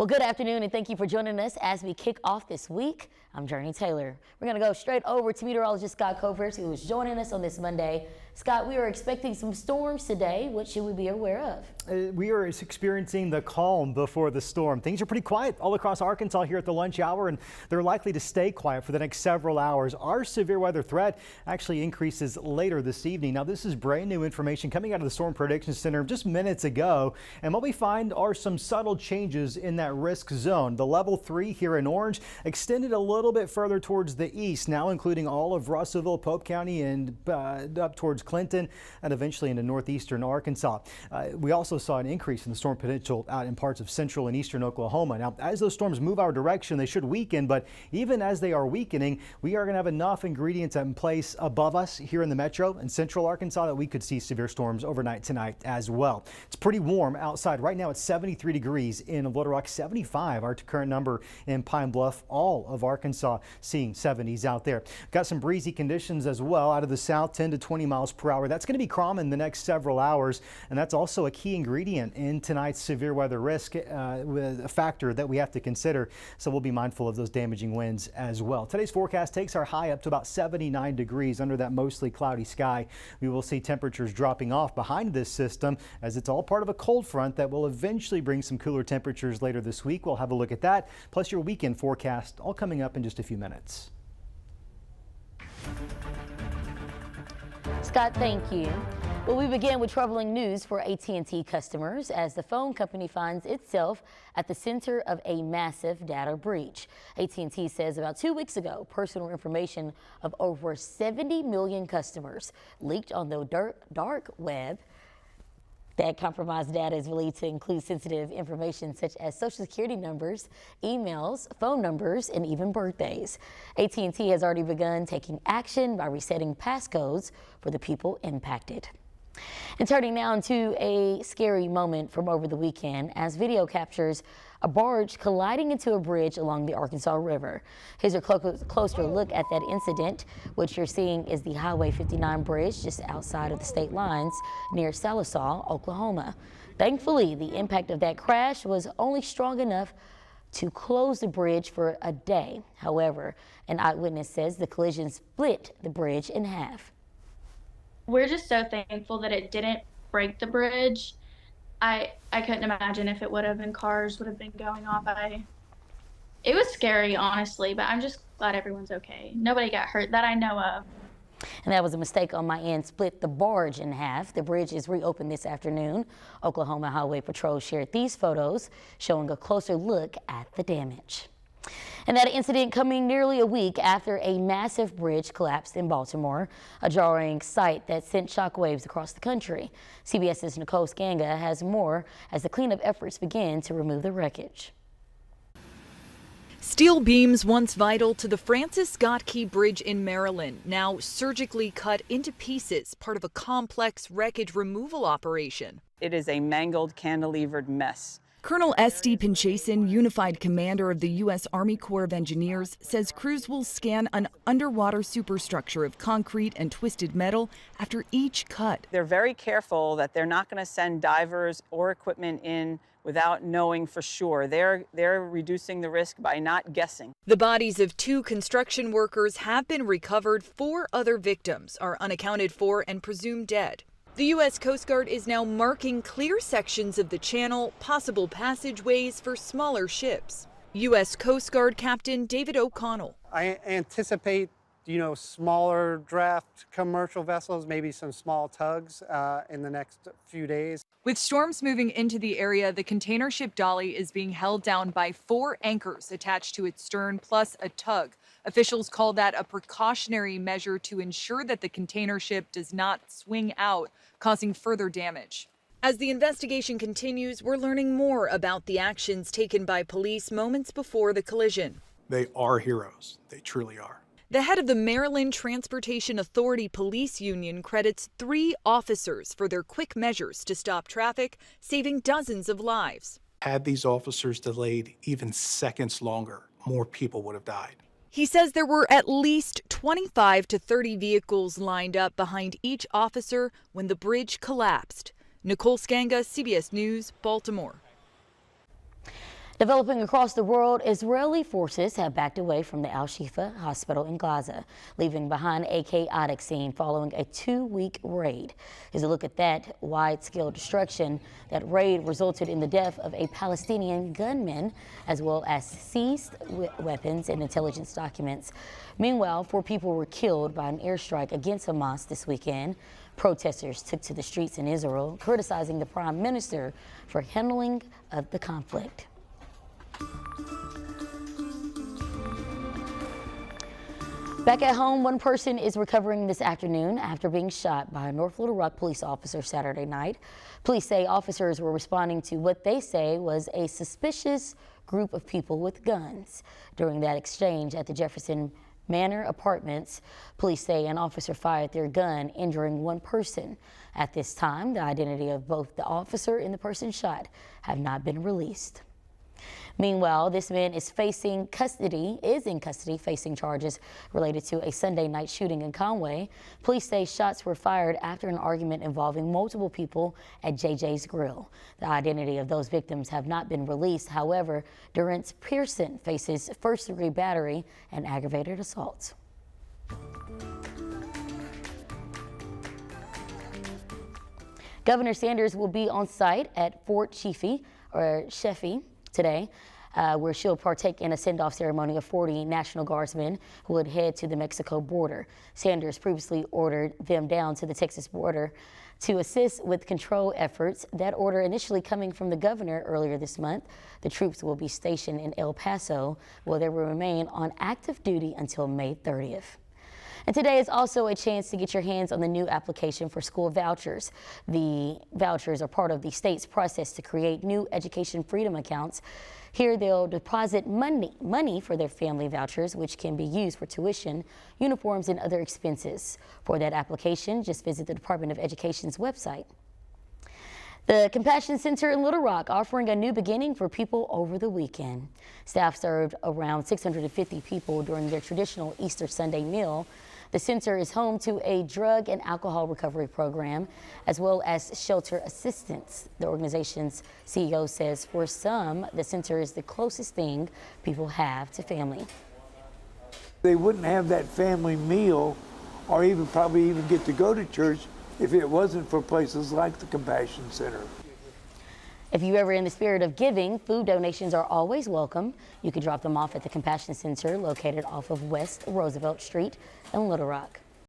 Well, good afternoon, and thank you for joining us as we kick off this week. I'm Jurnee Taylor. We're going to go straight over to meteorologist Scott Covers, who is joining us on this Monday. Scott, we are expecting some storms today. What should we be aware of? We are experiencing the calm before the storm. Things are pretty quiet all across Arkansas here at the lunch hour, and they're likely to stay quiet for the next several hours. Our severe weather threat actually increases later this evening. Now, this is brand new information coming out of the Storm Prediction Center just minutes ago, and what we find are some subtle changes in that risk zone. The level 3 here in orange extended a little bit further towards the east, now including all of Russellville, Pope County, and up towards Clinton, and eventually into northeastern Arkansas. We also saw an increase in the storm potential out in parts of central and eastern Oklahoma. Now, as those storms move our direction, they should weaken, but even as they are weakening, we are going to have enough ingredients in place above us here in the metro and central Arkansas that we could see severe storms overnight tonight as well. It's pretty warm outside. Right now, it's 73 degrees in Little Rock, 75 our current number in Pine Bluff. All of Arkansas seeing 70s out there. Got some breezy conditions as well out of the south, 10 to 20 miles per hour. That's going to be common the next several hours, and that's also a key ingredient in tonight's severe weather risk, a factor that we have to consider. So we'll be mindful of those damaging winds as well. Today's forecast takes our high up to about 79 degrees under that mostly cloudy sky. We will see temperatures dropping off behind this system as it's all part of a cold front that will eventually bring some cooler temperatures later this week. We'll have a look at that, plus your weekend forecast, all coming up in just a few minutes. Scott, thank you. Well, we begin with troubling news for AT&T customers as the phone company finds itself at the center of a massive data breach. AT&T says about 2 weeks ago, personal information of over 70 million customers leaked on the dark web. That compromised data is believed to include sensitive information such as social security numbers, emails, phone numbers, and even birthdays. AT&T has already begun taking action by resetting passcodes for the people impacted. And turning now to a scary moment from over the weekend as video captures a barge colliding into a bridge along the Arkansas River. Here's a closer look at that incident. What you're seeing is the Highway 59 bridge just outside of the state lines near Sallisaw, Oklahoma. Thankfully, the impact of that crash was only strong enough to close the bridge for a day. However, an eyewitness says the collision split the bridge in half. We're just so thankful that it didn't break the bridge. I couldn't imagine if it would have, and cars would have been going off. It was scary, honestly, but I'm just glad everyone's okay. Nobody got hurt that I know of. And that was a mistake on my end, split the barge in half. The bridge is reopened this afternoon. Oklahoma Highway Patrol shared these photos showing a closer look at the damage. And that incident coming nearly a week after a massive bridge collapsed in Baltimore, a jarring sight that sent shockwaves across the country. CBS's Nicole Skanga has more as the cleanup efforts begin to remove the wreckage. Steel beams once vital to the Francis Scott Key Bridge in Maryland, now surgically cut into pieces, part of a complex wreckage removal operation. It is a mangled, cantilevered mess. Colonel S.D. Pinchason, unified commander of the U.S. Army Corps of Engineers, says crews will scan an underwater superstructure of concrete and twisted metal after each cut. They're very careful that they're not going to send divers or equipment in without knowing for sure. They're reducing the risk by not guessing. The bodies of 2 construction workers have been recovered. 4 other victims are unaccounted for and presumed dead. The U.S. Coast Guard is now marking clear sections of the channel, possible passageways for smaller ships. U.S. Coast Guard Captain David O'Connell. I anticipate, smaller draft commercial vessels, maybe some small tugs in the next few days. With storms moving into the area, the container ship Dolly is being held down by 4 anchors attached to its stern plus a tug. Officials call that a precautionary measure to ensure that the container ship does not swing out, causing further damage. As the investigation continues, we're learning more about the actions taken by police moments before the collision. They are heroes. They truly are. The head of the Maryland Transportation Authority Police Union credits 3 officers for their quick measures to stop traffic, saving dozens of lives. Had these officers delayed even seconds longer, more people would have died. He says there were at least 25 to 30 vehicles lined up behind each officer when the bridge collapsed. Nicole Skanga, CBS News, Baltimore. Developing across the world, Israeli forces have backed away from the Al-Shifa hospital in Gaza, leaving behind a chaotic scene following a 2-week raid. Here's a look at that wide-scale destruction. That raid resulted in the death of a Palestinian gunman, as well as seized weapons and intelligence documents. Meanwhile, 4 people were killed by an airstrike against Hamas this weekend. Protesters took to the streets in Israel, criticizing the prime minister for handling of the conflict. Back at home, one person is recovering this afternoon after being shot by a North Little Rock police officer Saturday night. Police say officers were responding to what they say was a suspicious group of people with guns. During that exchange at the Jefferson Manor Apartments, police say an officer fired their gun, injuring one person. At this time, the identity of both the officer and the person shot have not been released. Meanwhile, this man is in custody facing charges related to a Sunday night shooting in Conway. Police say shots were fired after an argument involving multiple people at JJ's Grill. The identity of those victims have not been released. However, Durance Pearson faces first-degree battery and aggravated assault. Governor Sanders will be on site at Fort Chaffee today, where she'll partake in a send-off ceremony of 40 National Guardsmen who would head to the Mexico border. Sanders previously ordered them down to the Texas border to assist with control efforts. That order initially coming from the governor earlier this month. The troops will be stationed in El Paso, where they will remain on active duty until May 30th. And today is also a chance to get your hands on the new application for school vouchers. The vouchers are part of the state's process to create new education freedom accounts. Here they'll deposit money for their family vouchers, which can be used for tuition, uniforms, and other expenses. For that application, just visit the Department of Education's website. The Compassion Center in Little Rock offering a new beginning for people over the weekend. Staff served around 650 people during their traditional Easter Sunday meal. The center is home to a drug and alcohol recovery program, as well as shelter assistance. The organization's CEO says for some, the center is the closest thing people have to family. They wouldn't have that family meal or probably even get to go to church if it wasn't for places like the Compassion Center. If you're ever in the spirit of giving, food donations are always welcome. You can drop them off at the Compassion Center located off of West Roosevelt Street in Little Rock.